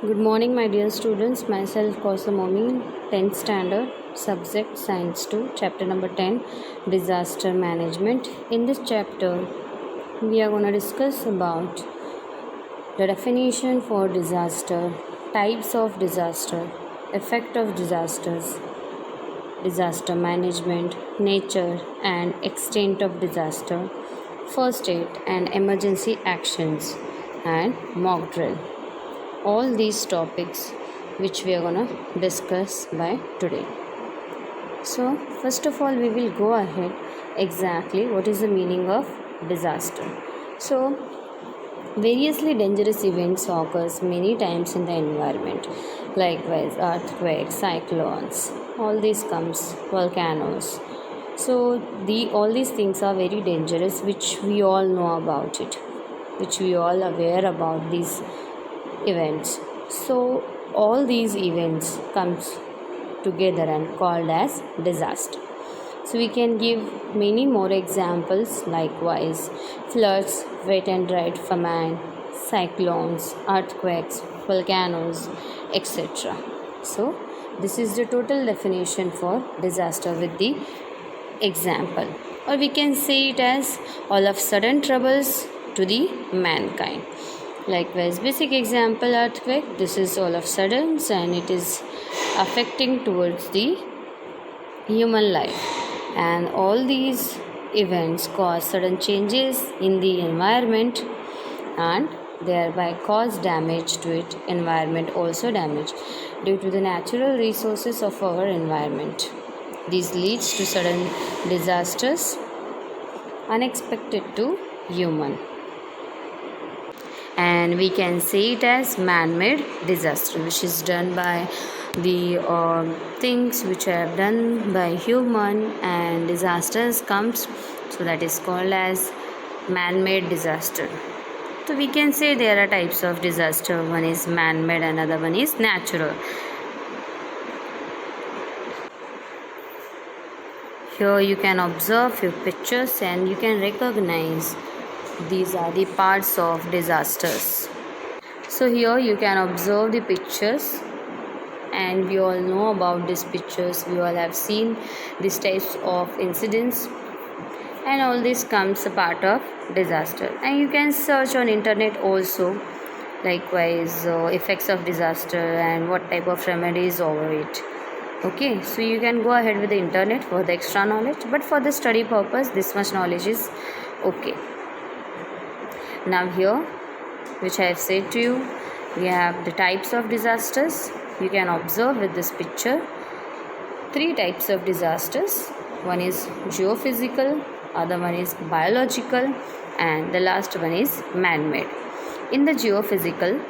Good morning, my dear students. Myself, Kosamomi, 10th standard, subject Science 2, chapter number 10, Disaster Management. In this chapter, we are going to discuss about the definition for disaster, types of disaster, effect of disasters, disaster management, nature and extent of disaster, first aid and emergency actions, and mock drill. All these topics which we are going to discuss by today. So, first of all, we will go ahead exactly what is the meaning of disaster. So, variously dangerous events occurs many times in the environment, likewise earthquakes, cyclones, all these comes, volcanoes. So, all these things are very dangerous, which we all know about it, which we all aware about these events. So all these events comes together and called as disaster. So we can give many more examples, likewise floods, wet and dry famine, cyclones, earthquakes, volcanoes, etc. So this is the total definition for disaster with the example, or we can say it as all of sudden troubles to the mankind. Likewise, basic example earthquake. This is all of sudden and it is affecting towards the human life, and all these events cause sudden changes in the environment and thereby cause damage to it. Environment also damage due to the natural resources of our environment. This leads to sudden disasters unexpected to human, and we can say it as man-made disaster, which is done by the things which are done by human, and disasters comes, so that is called as man-made disaster. So we can say there are types of disaster. One is man-made, another one is natural. Here you can observe few pictures and you can recognize these are the parts of disasters. So here you can observe the pictures, and we all know about these pictures. We all have seen these types of incidents, and all this comes a part of disaster. And you can search on internet also, likewise effects of disaster and what type of remedies over it. Okay, so you can go ahead with the internet for the extra knowledge, but for the study purpose this much knowledge is okay. Now here, which I have said to you, we have the types of disasters. You can observe with this picture three types of disasters. One is geophysical, other one is biological, and the last one is man-made. In the geophysical,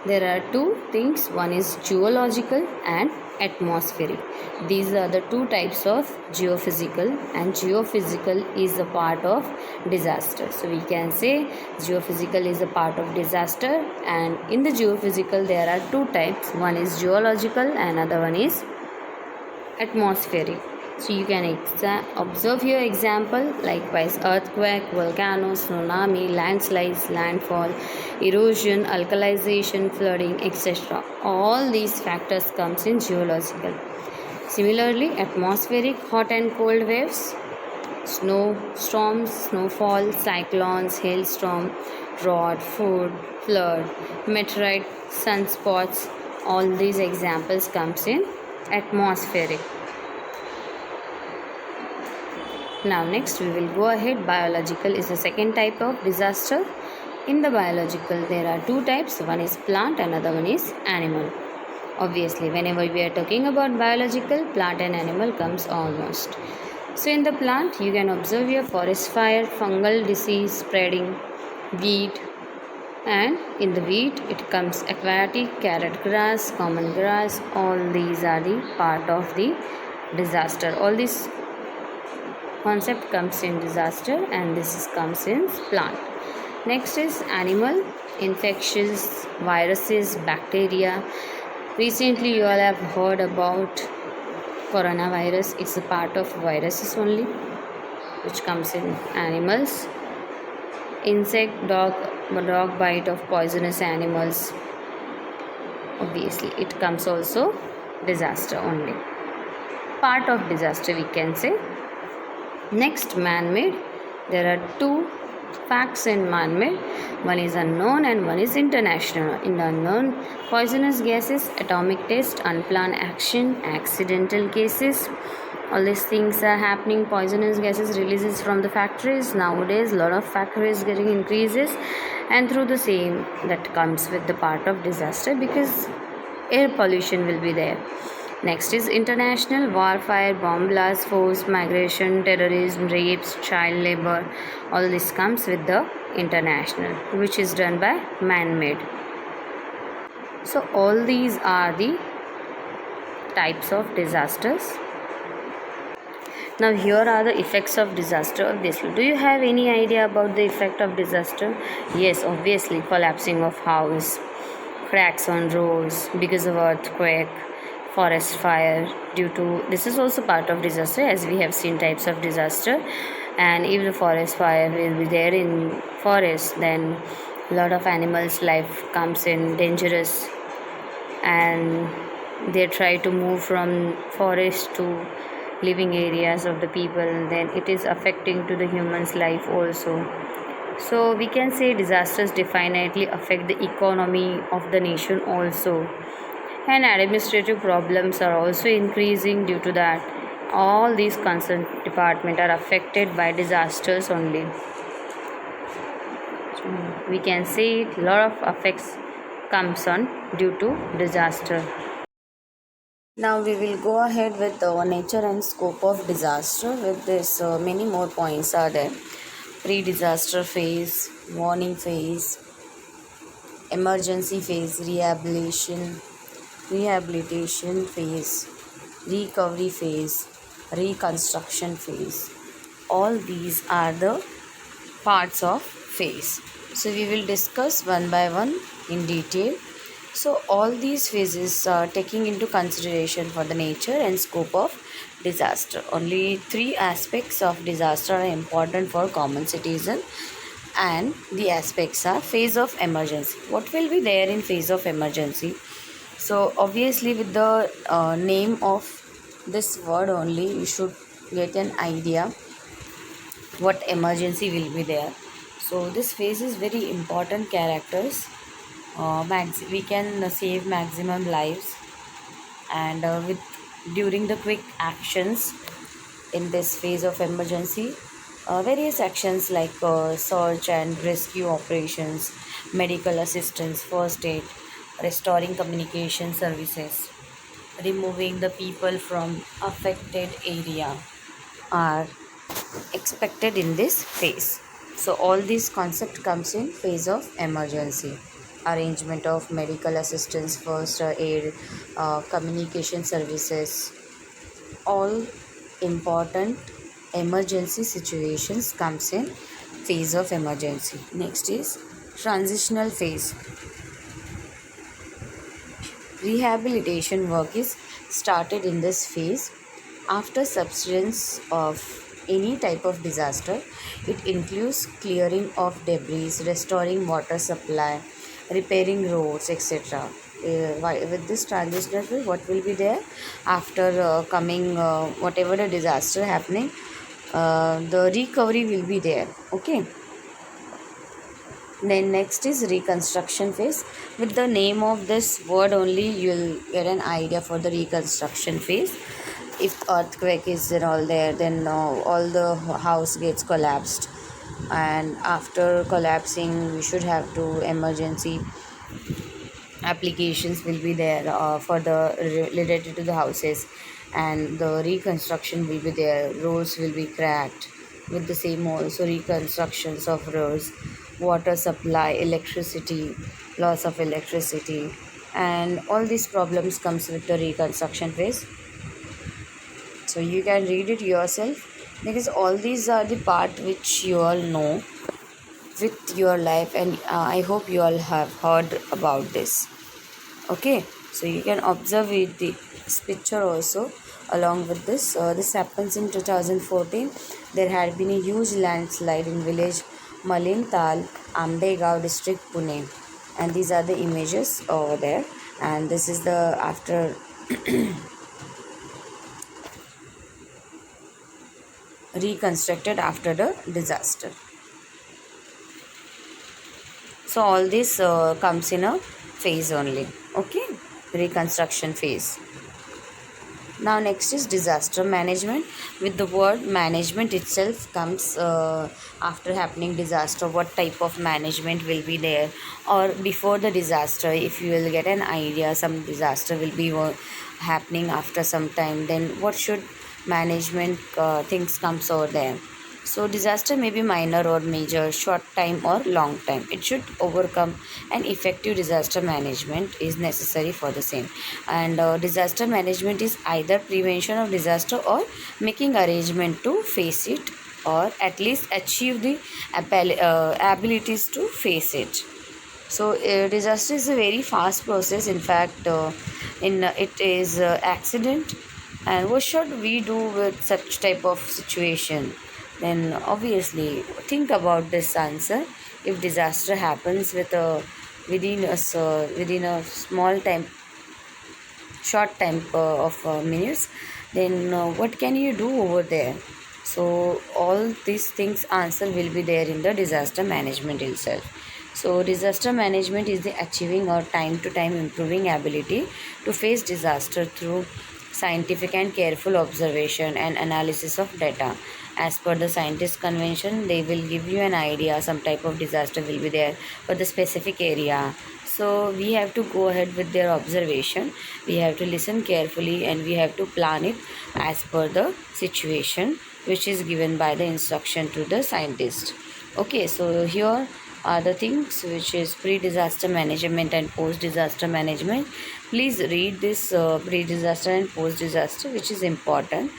there are two things. One is geological and atmospheric. These are the two types of geophysical, and geophysical is a part of disaster. So we can say geophysical is a part of disaster, and in the geophysical there are two types. One is geological and other one is atmospheric. So you can observe your example, likewise earthquake, volcanoes, tsunami, landslides, landfall, erosion, alkalization, flooding, etc. All these factors comes in geological. Similarly, atmospheric, hot and cold waves, snowstorms, snowfall, cyclones, hailstorm, drought, flood, meteorite, sunspots, all these examples comes in atmospheric. Now next we will go ahead. Biological is the second type of disaster. In the biological there are two types. One is plant, another one is animal. Obviously whenever we are talking about biological, plant and animal comes almost. So in the plant you can observe your forest fire, fungal disease spreading, weed, and in the wheat it comes aquatic, carrot grass, common grass. All these are the part of the disaster. All these concept comes in disaster, and this comes in plant. Next is animal, infectious, viruses, bacteria. Recently you all have heard about coronavirus. It's a part of viruses only, which comes in animals. Insect, dog, dog bite of poisonous animals. Obviously, it comes also disaster only. Part of disaster, we can say. Next, man-made. There are two facts in man-made. One is unknown and one is international. In the unknown, poisonous gases, atomic test, unplanned action, accidental cases. All these things are happening. Poisonous gases releases from the factories. Nowadays, a lot of factories getting increases, and through the same that comes with the part of disaster because air pollution will be there. Next is international warfare, bomb blast, forced migration, terrorism, rapes, child labor. All this comes with the international, which is done by man-made. So all these are the types of disasters. Now here are the effects of disaster. Obviously, do you have any idea about the effect of disaster? Yes, obviously, collapsing of house, cracks on roads because of earthquake, forest fire. Due to this is also part of disaster, as we have seen types of disaster. And if the forest fire will be there in forest, then a lot of animals life comes in dangerous, and they try to move from forest to living areas of the people, then it is affecting to the humans life also. So we can say disasters definitely affect the economy of the nation also, and administrative problems are also increasing due to that. All these concerned departments are affected by disasters only. So we can say a lot of effects comes on due to disaster. Now we will go ahead with the nature and scope of disaster. With this, many more points are there. Pre-disaster phase, warning phase, emergency phase, rehabilitation phase, recovery phase, reconstruction phase. All these are the parts of phase. So we will discuss one by one in detail. So all these phases are taking into consideration for the nature and scope of disaster. Only three aspects of disaster are important for common citizen, and the aspects are phase of emergency. What will be there in phase of emergency? So obviously with the name of this word only, you should get an idea what emergency will be there. So this phase is very important characters. We can save maximum lives, and with during the quick actions in this phase of emergency, various actions like search and rescue operations, medical assistance, first aid, restoring communication services, removing the people from affected area are expected in this phase. So all these concept comes in phase of emergency. Arrangement of medical assistance, first aid, communication services, all important emergency situations comes in phase of emergency. Next is transitional phase. Rehabilitation work is started in this phase after subsidence of any type of disaster. It includes clearing of debris, restoring water supply, repairing roads, etc. With this transitional phase, what will be there after coming whatever the disaster happening, the recovery will be there. Okay. Then next is reconstruction phase. With the name of this word only, you'll get an idea for the reconstruction phase. If earthquake is and all there, then all the house gets collapsed, and after collapsing, we should have to emergency applications will be there for the related to the houses, and the reconstruction will be there. Roads will be cracked. With the same also reconstructions of roads, water supply, electricity, loss of electricity, and all these problems comes with the reconstruction phase. So you can read it yourself, because all these are the part which you all know with your life, and I hope you all have heard about this. Okay, so you can observe with this picture also along with this. This happens in 2014. There had been a huge landslide in village Malintal, Ambegaon district, Pune. And these are the images over there. And this is the after reconstructed after the disaster. So all this comes in a phase only. Okay, reconstruction phase. Now next is disaster management. With the word management itself comes after happening disaster, what type of management will be there, or before the disaster, if you will get an idea some disaster will be happening after some time, then what should management things comes over there. So disaster may be minor or major, short time or long time. It should overcome, and effective disaster management is necessary for the same. And disaster management is either prevention of disaster or making arrangement to face it, or at least achieve the abilities to face it. So disaster is a very fast process. In fact, in it is accident. And what should we do with such type of situation? Then obviously think about this answer. If disaster happens with a within a small time, short time of minutes, then what can you do over there? So all these things answer will be there in the disaster management itself. So disaster management is the achieving or time to time improving ability to face disaster through scientific and careful observation and analysis of data. As per the scientist convention, they will give you an idea some type of disaster will be there for the specific area. So we have to go ahead with their observation. We have to listen carefully and we have to plan it as per the situation which is given by the instruction to the scientist. Okay, so here are the things which is pre-disaster management and post-disaster management. Please read this pre-disaster and post-disaster, which is important.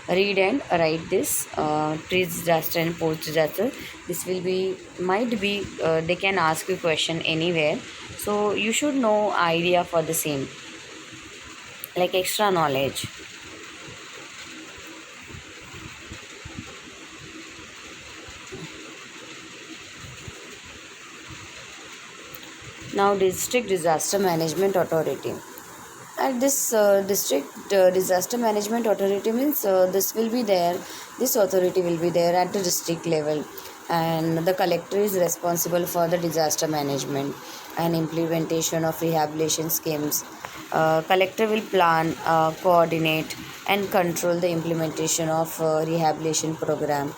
Read and write this pre-disaster and post-disaster. This will be might be they can ask you question anywhere, so you should know idea for the same, like extra knowledge. Now district disaster management authority. At this district disaster management authority means this will be there, this authority will be there at the district level, and the collector is responsible for the disaster management and implementation of rehabilitation schemes. Collector will plan, coordinate and control the implementation of rehabilitation program,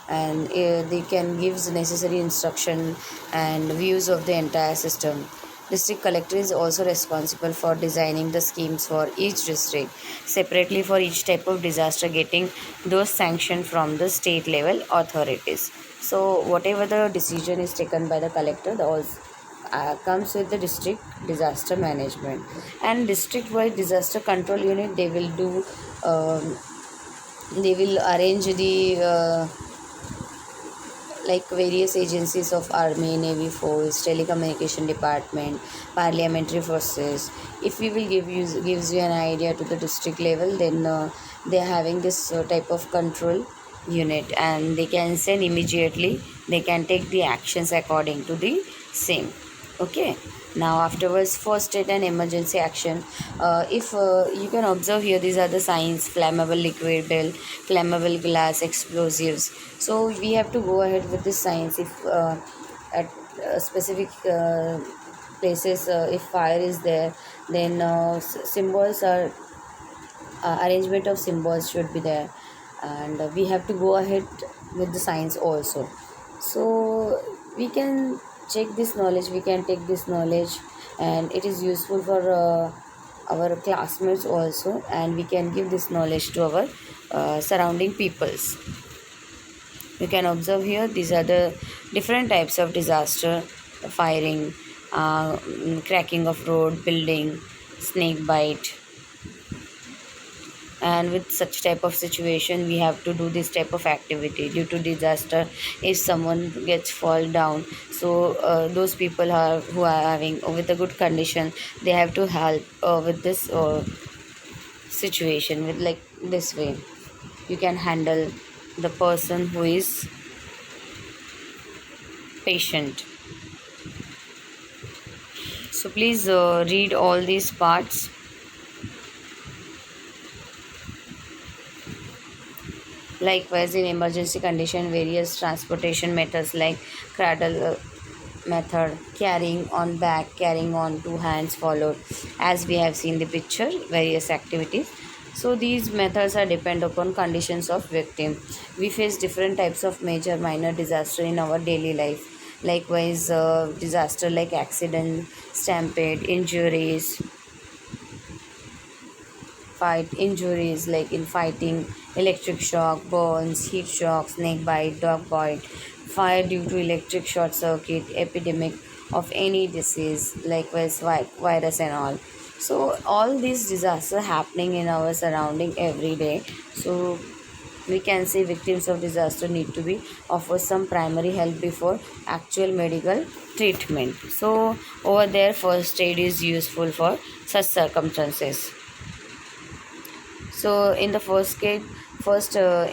and they can give necessary instruction and views of the entire system. District collector is also responsible for designing the schemes for each district separately for each type of disaster, getting those sanctioned from the state level authorities. So whatever the decision is taken by the collector, the all comes with the district disaster management. And district wide disaster control unit, they will do they will arrange the like various agencies of army, navy force, telecommunication department, parliamentary forces. If we will gives you an idea to the district level, then they are having this type of control unit, and they can send immediately, they can take the actions according to the same. Okay, now afterwards first aid and emergency action. If you can observe here, these are the signs: flammable liquid, flammable glass, explosives. So we have to go ahead with this science. If at specific places if fire is there, then symbols are arrangement of symbols should be there, and we have to go ahead with the science also. So we can check this knowledge, we can take this knowledge, and it is useful for our classmates also, and we can give this knowledge to our surrounding peoples. You can observe here, these are the different types of disaster: firing, cracking of road, building, snake bite. And with such type of situation, we have to do this type of activity. Due to disaster, if someone gets fall down, so those people are who are having with a good condition, they have to help with this situation with like this way. You can handle the person who is patient. So please read all these parts. Likewise, in emergency condition, various transportation methods like cradle method, carrying on back, carrying on two hands followed, as we have seen the picture, various activities. So these methods are depend upon conditions of victim. We face different types of major minor disaster in our daily life. Likewise, disaster like accident, stampede, injuries, fight injuries like in fighting, electric shock, burns, heat shock, snake bite, dog bite, fire due to electric short circuit, epidemic of any disease, likewise virus and all. So all these disasters happening in our surrounding every day. So we can say victims of disaster need to be offered some primary help before actual medical treatment. So over there, first aid is useful for such circumstances. So in the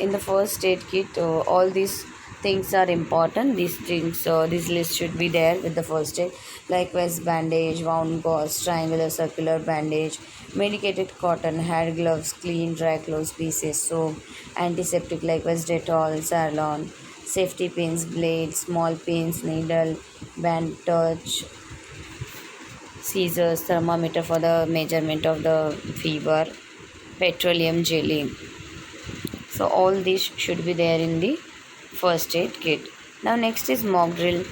in the first aid kit, all these things are important. These things, this list should be there with the first aid. Likewise, bandage, wound gauze, triangular, circular bandage, medicated cotton, hand gloves, clean, dry clothes pieces, soap, antiseptic, likewise Dettol, Salon, safety pins, blades, small pins, needle, band touch, scissors, thermometer for the measurement of the fever, petroleum jelly. So all these should be there in the first aid kit. Now next is mock drill.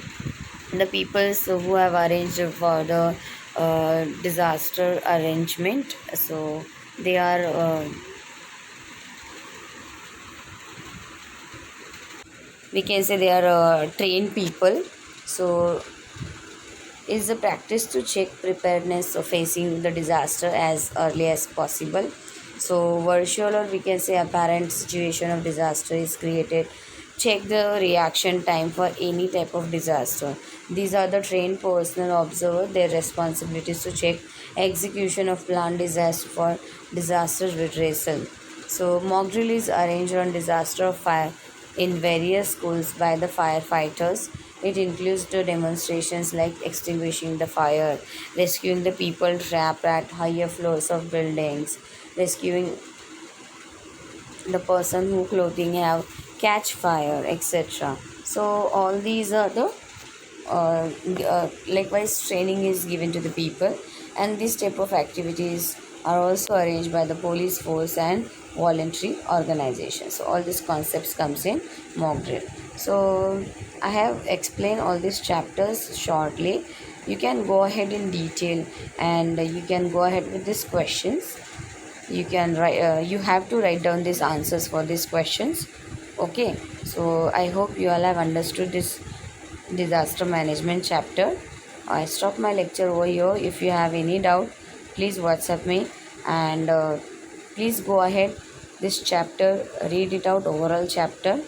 The peoples who have arranged for the disaster arrangement, so they are we can say they are trained people. So is the practice to check preparedness of facing the disaster as early as possible. So virtual, or we can say apparent situation of disaster is created. Check the reaction time for any type of disaster. These are the trained personnel observer. Their responsibility is to check execution of planned disaster for disaster redressal. So mock drill is arranged on disaster of fire in various schools by the firefighters. It includes the demonstrations like extinguishing the fire, rescuing the people trapped at higher floors of buildings, rescuing the person who clothing have catch fire, etc. So all these are the likewise training is given to the people, and this type of activities are also arranged by the police force and voluntary organizations. So all these concepts comes in mock drill. So I have explained all these chapters shortly. You can go ahead in detail, and you can go ahead with these questions. You can write, you have to write down these answers for these questions. Okay, so I hope you all have understood this disaster management chapter. I stop my lecture over here. If you have any doubt, please WhatsApp me, and please go ahead this chapter, read it out, overall chapter,